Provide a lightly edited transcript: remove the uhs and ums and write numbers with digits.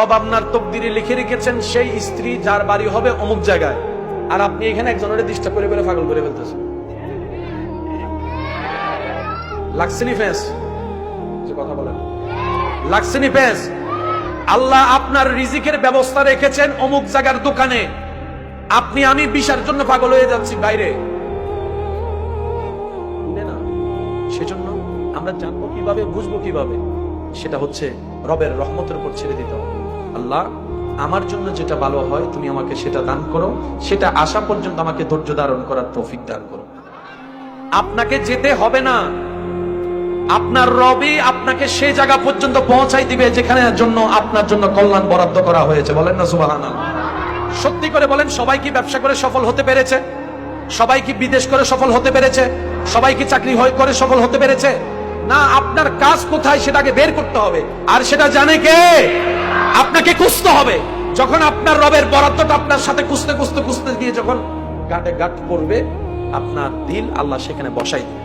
সব আপনার তকদিরে লিখে রেখেছেন সেই স্ত্রী যার বাড়ি হবে অমুক জায়গায়, আর আপনি এখানে একজনের ডিস্টার্ব করে করে পাগল করে ফেলতেছেন। লাগছেনি ফেস যে কথা বলেন, লাগছেনি ফেস। আল্লাহ আপনার রিজিকের ব্যবস্থা রেখেছেন অমুক জায়গার দোকানে, আপনি আমি বিশার জন্য পাগল হয়ে যাচ্ছি বাইরে না। সেজন্য আমরা জানবো কিভাবে, বুঝবো কিভাবে, সেটা হচ্ছে রবের রহমতের উপর ছেড়ে দিতে হবে। আল্লাহ আমার জন্য যেটা ভালো হয় তুমি আমাকে সেটা দান করো, সেটা আসা পর্যন্ত আমাকে ধৈর্য ধারণ করার তৌফিক দান করো। আপনাকে যেতে হবে না, আপনার রবই আপনাকে সেই জায়গা পর্যন্ত পৌঁছাই দিবে যেখানে জন্য আপনার জন্য কল্যাণ বরাদ্দ করা হয়েছে। বলেন না সুবহানাল্লাহ। সত্যি করে বলেন, সবাই কি ব্যবসা করে সফল হতে পেরেছে? সবাই কি বিদেশ করে সফল হতে পেরেছে? সবাই কি চাকরি করে সফল হতে পেরেছে? না। আপনার কাজ কোথায় সেটাকে বের করতে হবে, আর সেটা জানে কে? আপনাকে খুঁজতে হবে। যখন আপনার রবের বরাদ্দটা আপনার সাথে খুঁজতে খুঁজতে খুঁজতে গিয়ে যখন গাঁটে গাঁট পড়বে, আপনার দিল আল্লাহ সেখানে বসাই দিবে।